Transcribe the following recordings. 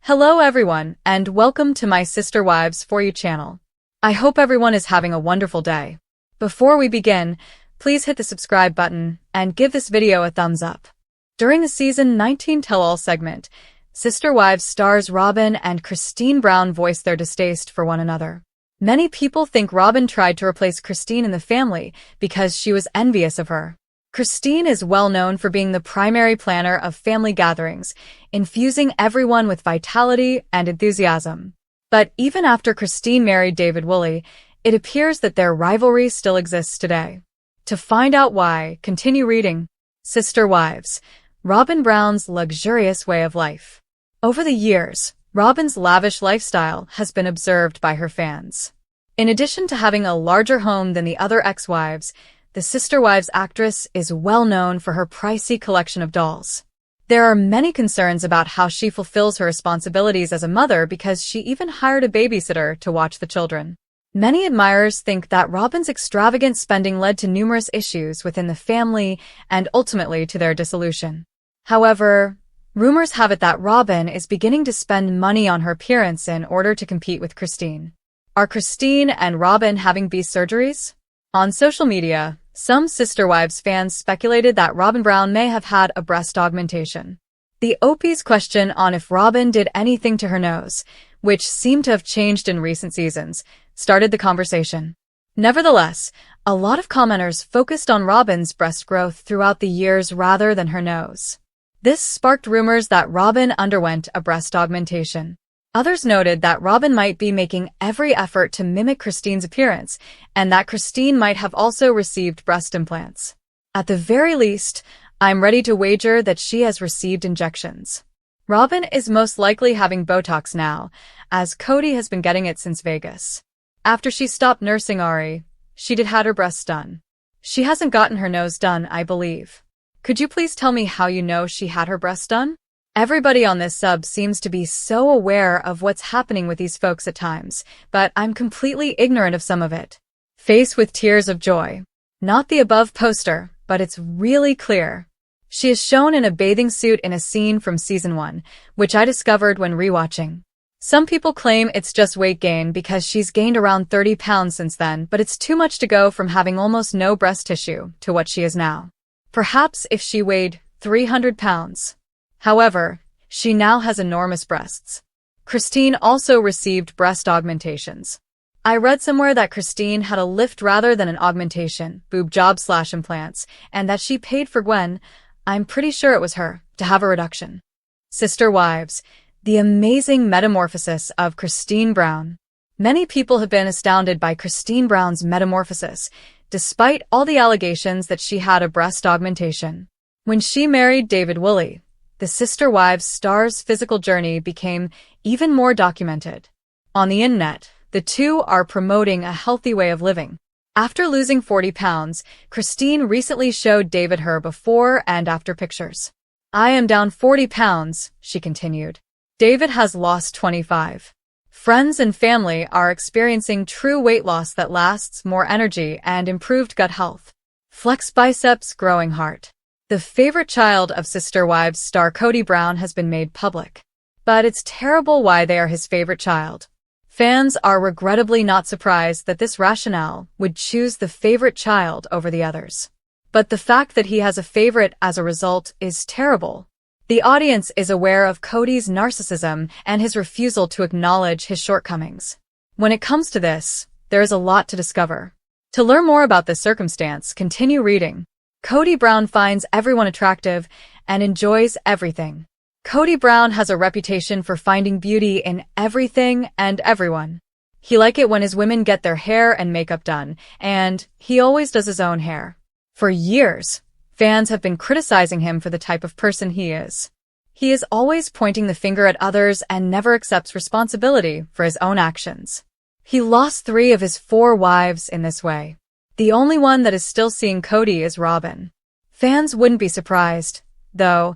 Hello everyone, and welcome to my Sister Wives For You channel. I hope everyone is having a wonderful day. Before we begin, please hit the subscribe button and give this video a thumbs up. During the season 19 tell-all segment, Sister Wives stars Robyn and Christine Brown voice their distaste for one another. Many people think Robyn tried to replace Christine in the family because she was envious of her. Christine is well known for being the primary planner of family gatherings, infusing everyone with vitality and enthusiasm. But even after Christine married David Woolley, it appears that their rivalry still exists today. To find out why, continue reading. Sister Wives, Robyn Brown's luxurious way of life. Over the years, Robyn's lavish lifestyle has been observed by her fans. In addition to having a larger home than the other ex-wives, the Sister Wives actress is well known for her pricey collection of dolls. There are many concerns about how she fulfills her responsibilities as a mother because she even hired a babysitter to watch the children. Many admirers think that Robyn's extravagant spending led to numerous issues within the family and ultimately to their dissolution. However, rumors have it that Robyn is beginning to spend money on her appearance in order to compete with Christine. Are Christine and Robyn having beast surgeries? On social media, some Sister Wives fans speculated that Robyn Brown may have had a breast augmentation. The OP's question on if Robyn did anything to her nose, which seemed to have changed in recent seasons, started the conversation. Nevertheless, a lot of commenters focused on Robyn's breast growth throughout the years rather than her nose. This sparked rumors that Robyn underwent a breast augmentation. Others noted that Robyn might be making every effort to mimic Christine's appearance, and that Christine might have also received breast implants. At the very least, I'm ready to wager that she has received injections. Robyn is most likely having Botox now, as Kody has been getting it since Vegas. After she stopped nursing Ari, she did had her breasts done. She hasn't gotten her nose done, I believe. Could you please tell me how you know she had her breasts done? Everybody on this sub seems to be so aware of what's happening with these folks at times, but I'm completely ignorant of some of it. Face with tears of joy. Not the above poster, but it's really clear. She is shown in a bathing suit in a scene from season 1, which I discovered when rewatching. Some people claim it's just weight gain because she's gained around 30 pounds since then, but it's too much to go from having almost no breast tissue to what she is now. Perhaps if she weighed 300 pounds. However, she now has enormous breasts. Christine also received breast augmentations. I read somewhere that Christine had a lift rather than an augmentation, boob job/implants, and that she paid for Gwen, I'm pretty sure it was her, to have a reduction. Sister Wives, the amazing metamorphosis of Christine Brown. Many people have been astounded by Christine Brown's metamorphosis, despite all the allegations that she had a breast augmentation. When she married David Woolley, the Sister Wives star's physical journey became even more documented. On the internet, the two are promoting a healthy way of living. After losing 40 pounds, Christine recently showed David her before and after pictures. I am down 40 pounds, she continued. David has lost 25. Friends and family are experiencing true weight loss that lasts, more energy, and improved gut health. Flex biceps, growing heart. The favorite child of Sister Wives star Kody Brown has been made public. But it's terrible why they are his favorite child. Fans are regrettably not surprised that this rationale would choose the favorite child over the others. But the fact that he has a favorite as a result is terrible. The audience is aware of Kody's narcissism and his refusal to acknowledge his shortcomings. When it comes to this, there is a lot to discover. To learn more about this circumstance, continue reading. Kody Brown finds everyone attractive and enjoys everything. Kody Brown has a reputation for finding beauty in everything and everyone. He likes it when his women get their hair and makeup done, and he always does his own hair. For years, fans have been criticizing him for the type of person he is. He is always pointing the finger at others and never accepts responsibility for his own actions. He lost 3 of his 4 wives in this way. The only one that is still seeing Kody is Robyn. Fans wouldn't be surprised, though,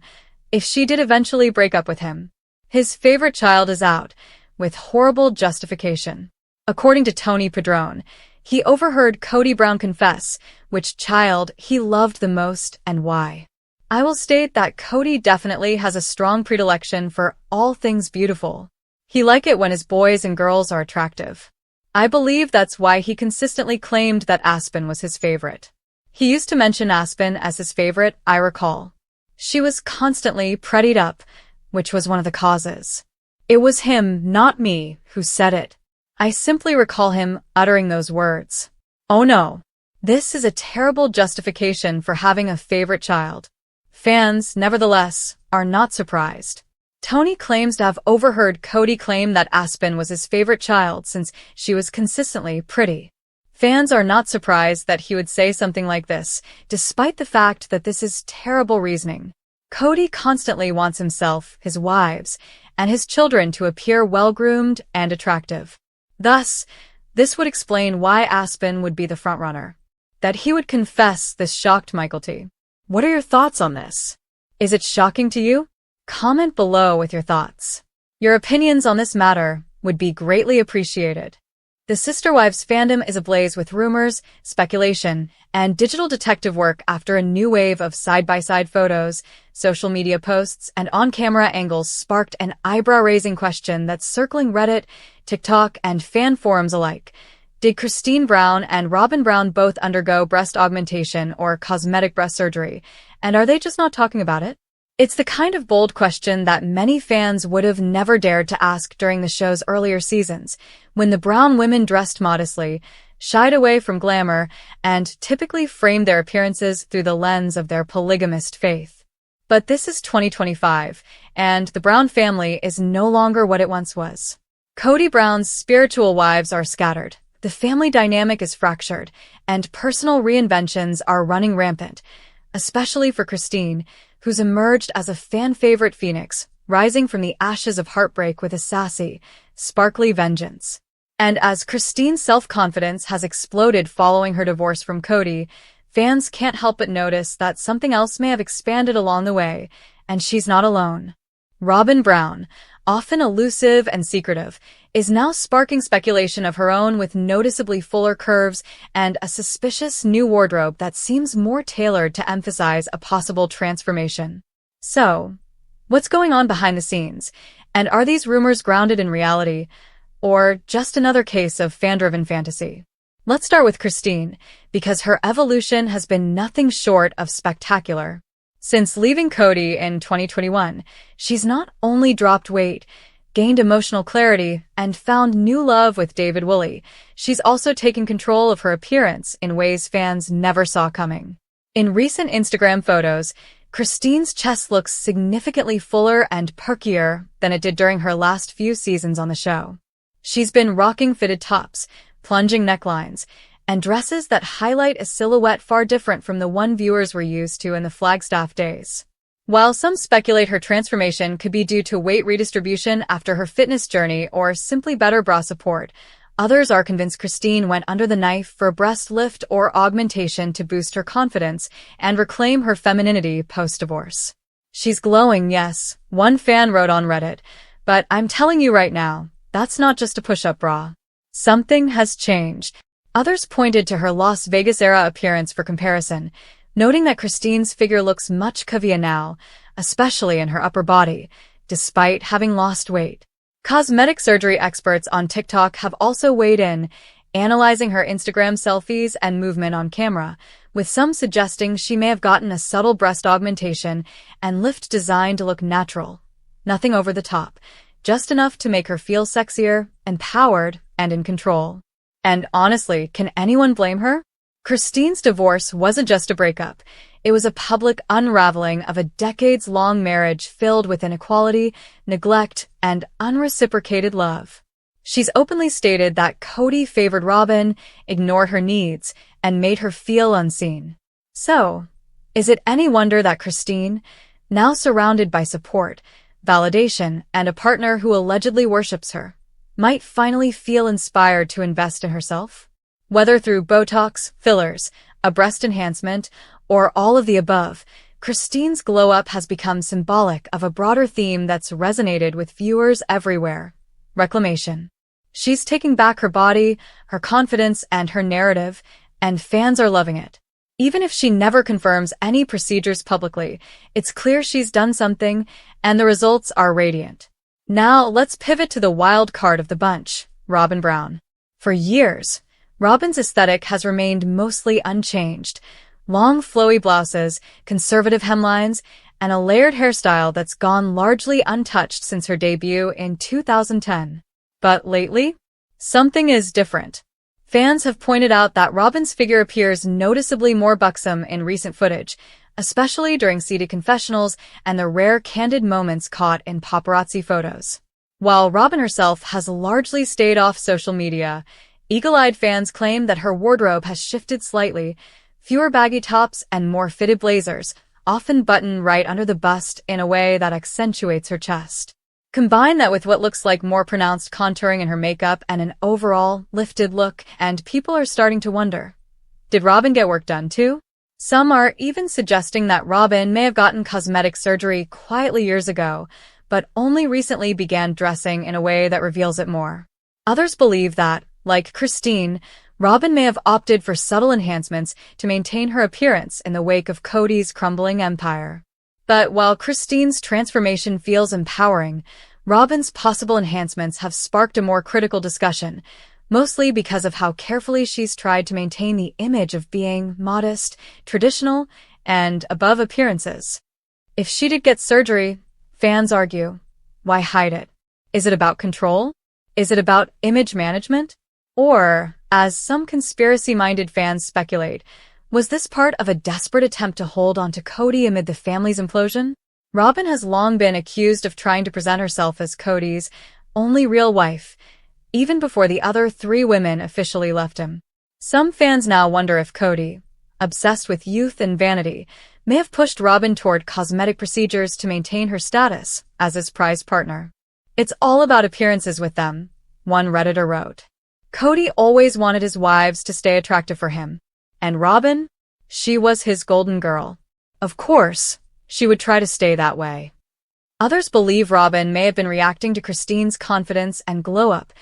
if she did eventually break up with him. His favorite child is out, with horrible justification. According to Tony Padron, he overheard Kody Brown confess which child he loved the most and why. I will state that Kody definitely has a strong predilection for all things beautiful. He likes it when his boys and girls are attractive. I believe that's why he consistently claimed that Aspen was his favorite. He used to mention Aspen as his favorite, I recall. She was constantly prettied up, which was one of the causes. It was him, not me, who said it. I simply recall him uttering those words. Oh no. This is a terrible justification for having a favorite child. Fans, nevertheless, are not surprised. Tony claims to have overheard Kody claim that Aspen was his favorite child since she was consistently pretty. Fans are not surprised that he would say something like this, despite the fact that this is terrible reasoning. Kody constantly wants himself, his wives, and his children to appear well-groomed and attractive. Thus, this would explain why Aspen would be the frontrunner. That he would confess this shocked Michael T. What are your thoughts on this? Is it shocking to you? Comment below with your thoughts. Your opinions on this matter would be greatly appreciated. The Sister Wives fandom is ablaze with rumors, speculation, and digital detective work after a new wave of side-by-side photos, social media posts, and on-camera angles sparked an eyebrow-raising question that's circling Reddit, TikTok, and fan forums alike. Did Christine Brown and Robyn Brown both undergo breast augmentation or cosmetic breast surgery, and are they just not talking about it? It's the kind of bold question that many fans would have never dared to ask during the show's earlier seasons, when the Brown women dressed modestly, shied away from glamour, and typically framed their appearances through the lens of their polygamist faith. But this is 2025, and the Brown family is no longer what it once was. Kody Brown's spiritual wives are scattered, the family dynamic is fractured, and personal reinventions are running rampant, especially for Christine, who's emerged as a fan-favorite phoenix, rising from the ashes of heartbreak with a sassy, sparkly vengeance. And as Christine's self-confidence has exploded following her divorce from Kody, fans can't help but notice that something else may have expanded along the way, and she's not alone. Robyn Brown, often elusive and secretive, is now sparking speculation of her own with noticeably fuller curves and a suspicious new wardrobe that seems more tailored to emphasize a possible transformation. So, what's going on behind the scenes? And are these rumors grounded in reality, or just another case of fan-driven fantasy? Let's start with Christine, because her evolution has been nothing short of spectacular. Since leaving Kody in 2021, she's not only dropped weight, gained emotional clarity, and found new love with David Woolley, she's also taken control of her appearance in ways fans never saw coming. In recent Instagram photos, Christine's chest looks significantly fuller and perkier than it did during her last few seasons on the show. She's been rocking fitted tops, plunging necklines, and dresses that highlight a silhouette far different from the one viewers were used to in the Flagstaff days. While some speculate her transformation could be due to weight redistribution after her fitness journey or simply better bra support, others are convinced Christine went under the knife for a breast lift or augmentation to boost her confidence and reclaim her femininity post-divorce. She's glowing, yes, one fan wrote on Reddit, but I'm telling you right now, that's not just a push-up bra. Something has changed. Others pointed to her Las Vegas-era appearance for comparison, noting that Christine's figure looks much curvier now, especially in her upper body, despite having lost weight. Cosmetic surgery experts on TikTok have also weighed in, analyzing her Instagram selfies and movement on camera, with some suggesting she may have gotten a subtle breast augmentation and lift designed to look natural. Nothing over the top, just enough to make her feel sexier, empowered, and in control. And honestly, can anyone blame her? Christine's divorce wasn't just a breakup. It was a public unraveling of a decades-long marriage filled with inequality, neglect, and unreciprocated love. She's openly stated that Kody favored Robyn, ignored her needs, and made her feel unseen. So, is it any wonder that Christine, now surrounded by support, validation, and a partner who allegedly worships her, might finally feel inspired to invest in herself? Whether through Botox, fillers, a breast enhancement, or all of the above, Christine's glow-up has become symbolic of a broader theme that's resonated with viewers everywhere: reclamation. She's taking back her body, her confidence, and her narrative, and fans are loving it. Even if she never confirms any procedures publicly, it's clear she's done something, and the results are radiant. Now, let's pivot to the wild card of the bunch, Robyn Brown. For years, Robyn's aesthetic has remained mostly unchanged. Long flowy blouses, conservative hemlines, and a layered hairstyle that's gone largely untouched since her debut in 2010. But lately, something is different. Fans have pointed out that Robyn's figure appears noticeably more buxom in recent footage, especially during seated confessionals and the rare candid moments caught in paparazzi photos. While Robyn herself has largely stayed off social media, eagle-eyed fans claim that her wardrobe has shifted slightly, fewer baggy tops and more fitted blazers, often buttoned right under the bust in a way that accentuates her chest. Combine that with what looks like more pronounced contouring in her makeup and an overall lifted look, and people are starting to wonder, did Robyn get work done too? Some are even suggesting that Robyn may have gotten cosmetic surgery quietly years ago, but only recently began dressing in a way that reveals it more. Others believe that, like Christine, Robyn may have opted for subtle enhancements to maintain her appearance in the wake of Kody's crumbling empire. But while Christine's transformation feels empowering, Robyn's possible enhancements have sparked a more critical discussion, mostly because of how carefully she's tried to maintain the image of being modest, traditional, and above appearances. If she did get surgery, fans argue, why hide it? Is it about control? Is it about image management? Or, as some conspiracy-minded fans speculate, was this part of a desperate attempt to hold on to Kody amid the family's implosion? Robyn has long been accused of trying to present herself as Kody's only real wife, even before the other 3 women officially left him. Some fans now wonder if Kody, obsessed with youth and vanity, may have pushed Robyn toward cosmetic procedures to maintain her status as his prized partner. It's all about appearances with them, one Redditor wrote. Kody always wanted his wives to stay attractive for him. And Robyn? She was his golden girl. Of course, she would try to stay that way. Others believe Robyn may have been reacting to Christine's confidence and glow-up,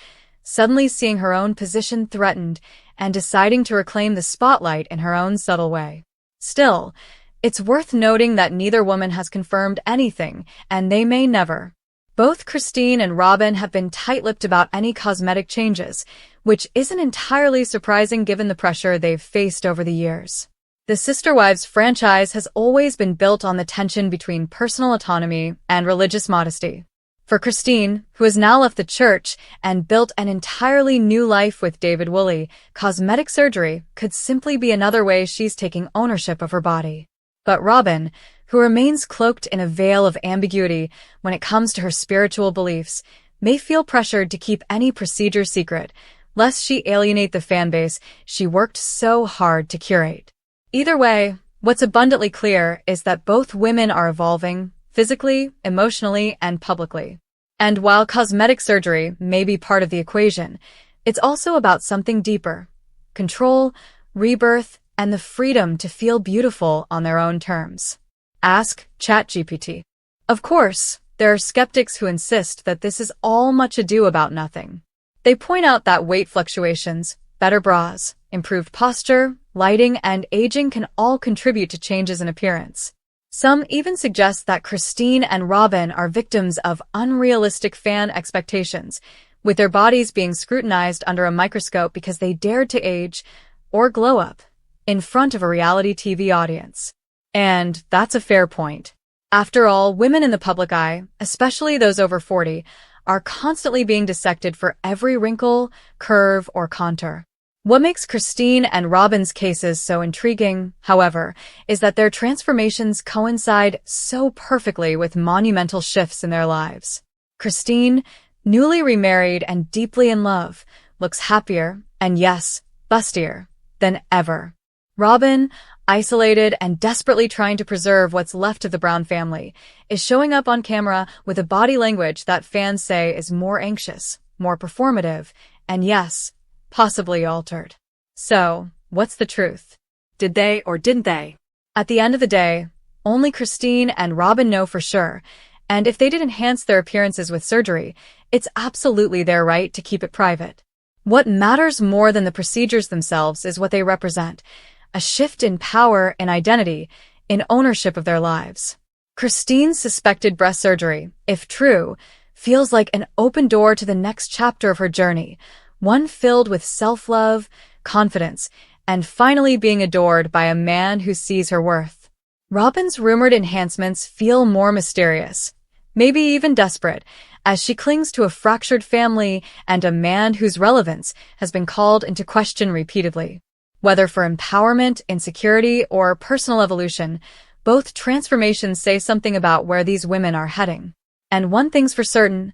suddenly seeing her own position threatened and deciding to reclaim the spotlight in her own subtle way. Still, it's worth noting that neither woman has confirmed anything, and they may never. Both Christine and Robyn have been tight-lipped about any cosmetic changes, which isn't entirely surprising given the pressure they've faced over the years. The Sister Wives franchise has always been built on the tension between personal autonomy and religious modesty. For Christine, who has now left the church and built an entirely new life with David Woolley, cosmetic surgery could simply be another way she's taking ownership of her body. But Robyn, who remains cloaked in a veil of ambiguity when it comes to her spiritual beliefs, may feel pressured to keep any procedure secret, lest she alienate the fanbase she worked so hard to curate. Either way, what's abundantly clear is that both women are evolving, physically, emotionally, and publicly. And while cosmetic surgery may be part of the equation, it's also about something deeper: control, rebirth, and the freedom to feel beautiful on their own terms. Ask ChatGPT. Of course, there are skeptics who insist that this is all much ado about nothing. They point out that weight fluctuations, better bras, improved posture, lighting, and aging can all contribute to changes in appearance. Some even suggest that Christine and Robyn are victims of unrealistic fan expectations, with their bodies being scrutinized under a microscope because they dared to age or glow up in front of a reality TV audience. And that's a fair point. After all, women in the public eye, especially those over 40, are constantly being dissected for every wrinkle, curve, or contour. What makes Christine and Robyn's cases so intriguing, however, is that their transformations coincide so perfectly with monumental shifts in their lives. Christine, newly remarried and deeply in love, looks happier, and yes, bustier, than ever. Robyn, isolated and desperately trying to preserve what's left of the Brown family, is showing up on camera with a body language that fans say is more anxious, more performative, and yes, possibly altered. So, what's the truth? Did they or didn't they? At the end of the day, only Christine and Robyn know for sure, and if they did enhance their appearances with surgery, it's absolutely their right to keep it private. What matters more than the procedures themselves is what they represent: a shift in power and identity, in ownership of their lives. Christine's suspected breast surgery, if true, feels like an open door to the next chapter of her journey, one filled with self-love, confidence, and finally being adored by a man who sees her worth. Robyn's rumored enhancements feel more mysterious, maybe even desperate, as she clings to a fractured family and a man whose relevance has been called into question repeatedly. Whether for empowerment, insecurity, or personal evolution, both transformations say something about where these women are heading. And one thing's for certain,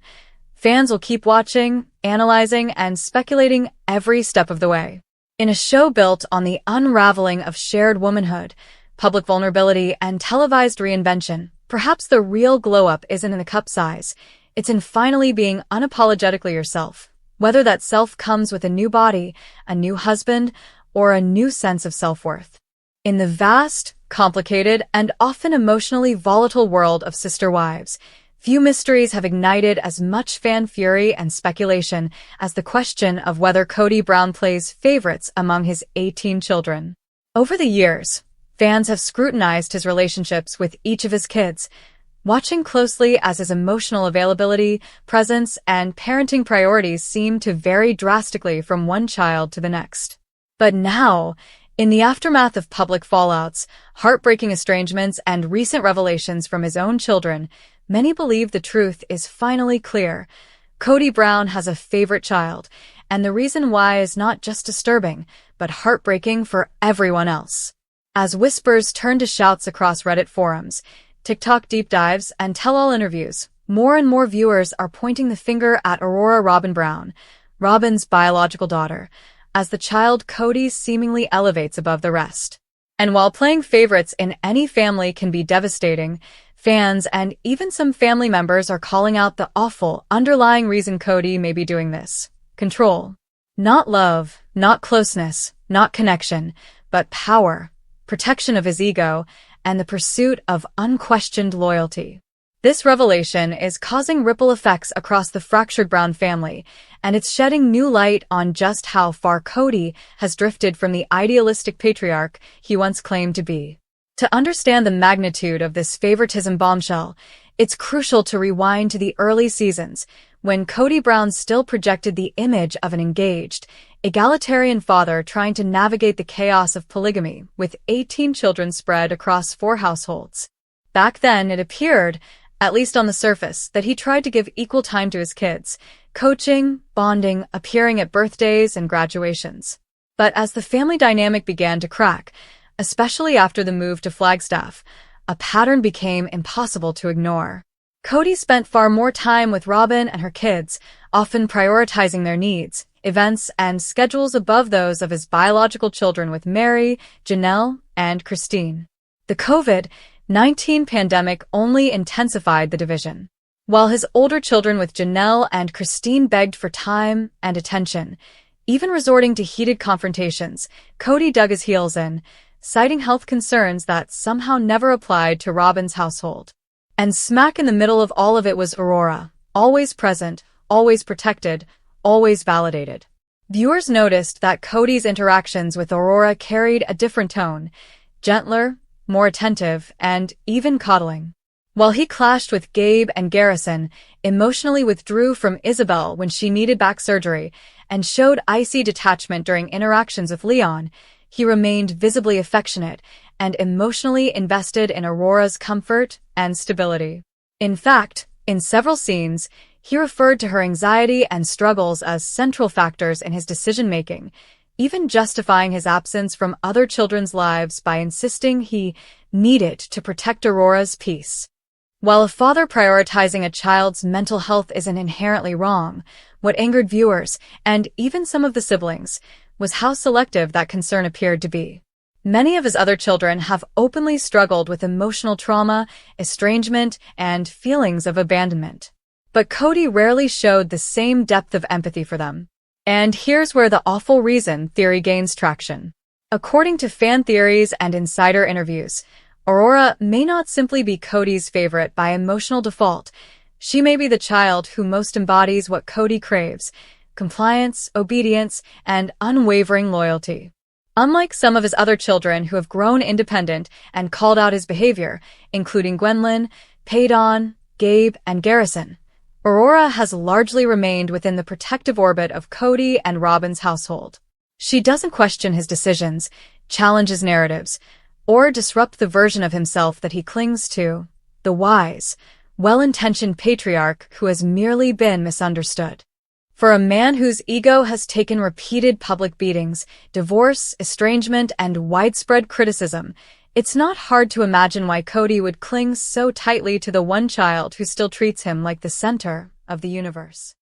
fans will keep watching, analyzing, and speculating every step of the way. In a show built on the unraveling of shared womanhood, public vulnerability, and televised reinvention, perhaps the real glow-up isn't in the cup size, it's in finally being unapologetically yourself. Whether that self comes with a new body, a new husband, or a new sense of self-worth. In the vast, complicated, and often emotionally volatile world of sister wives, few mysteries have ignited as much fan fury and speculation as the question of whether Kody Brown plays favorites among his 18 children. Over the years, fans have scrutinized his relationships with each of his kids, watching closely as his emotional availability, presence, and parenting priorities seem to vary drastically from one child to the next. But now, in the aftermath of public fallouts, heartbreaking estrangements, and recent revelations from his own children, many believe the truth is finally clear. Kody Brown has a favorite child, and the reason why is not just disturbing, but heartbreaking for everyone else. As whispers turn to shouts across Reddit forums, TikTok deep dives, and tell-all interviews, more and more viewers are pointing the finger at Robyn Brown, Robyn's biological daughter, as the child Kody seemingly elevates above the rest. And while playing favorites in any family can be devastating, fans and even some family members are calling out the awful underlying reason Kody may be doing this. Control. Not love, not closeness, not connection, but power, protection of his ego, and the pursuit of unquestioned loyalty. This revelation is causing ripple effects across the fractured Brown family, and it's shedding new light on just how far Kody has drifted from the idealistic patriarch he once claimed to be. To understand the magnitude of this favoritism bombshell, it's crucial to rewind to the early seasons, when Kody Brown still projected the image of an engaged, egalitarian father trying to navigate the chaos of polygamy, with 18 children spread across 4 households. Back then, it appeared, at least on the surface, that he tried to give equal time to his kids, coaching, bonding, appearing at birthdays and graduations. But as the family dynamic began to crack, especially after the move to Flagstaff, a pattern became impossible to ignore. Kody spent far more time with Robyn and her kids, often prioritizing their needs, events, and schedules above those of his biological children with Mary, Janelle, and Christine. The COVID-19 pandemic only intensified the division. While his older children with Janelle and Christine begged for time and attention, even resorting to heated confrontations, Kody dug his heels in, citing health concerns that somehow never applied to Robyn's household. And smack in the middle of all of it was Aurora, always present, always protected, always validated. Viewers noticed that Kody's interactions with Aurora carried a different tone, gentler, more attentive, and even coddling. While he clashed with Gabe and Garrison, emotionally withdrew from Isabel when she needed back surgery, and showed icy detachment during interactions with Leon, he remained visibly affectionate and emotionally invested in Aurora's comfort and stability. In fact, in several scenes, he referred to her anxiety and struggles as central factors in his decision-making, even justifying his absence from other children's lives by insisting he needed to protect Aurora's peace. While a father prioritizing a child's mental health isn't inherently wrong, what angered viewers, and even some of the siblings, was how selective that concern appeared to be. Many of his other children have openly struggled with emotional trauma, estrangement, and feelings of abandonment. But Kody rarely showed the same depth of empathy for them. And here's where the awful reason theory gains traction. According to fan theories and insider interviews, Aurora may not simply be Kody's favorite by emotional default. She may be the child who most embodies what Kody craves: compliance, obedience, and unwavering loyalty. Unlike some of his other children who have grown independent and called out his behavior, including Gwendolyn, Paydon, Gabe, and Garrison, Aurora has largely remained within the protective orbit of Kody and Robyn's household. She doesn't question his decisions, challenge his narratives, or disrupt the version of himself that he clings to, the wise, well-intentioned patriarch who has merely been misunderstood. For a man whose ego has taken repeated public beatings, divorce, estrangement, and widespread criticism, it's not hard to imagine why Kody would cling so tightly to the one child who still treats him like the center of the universe.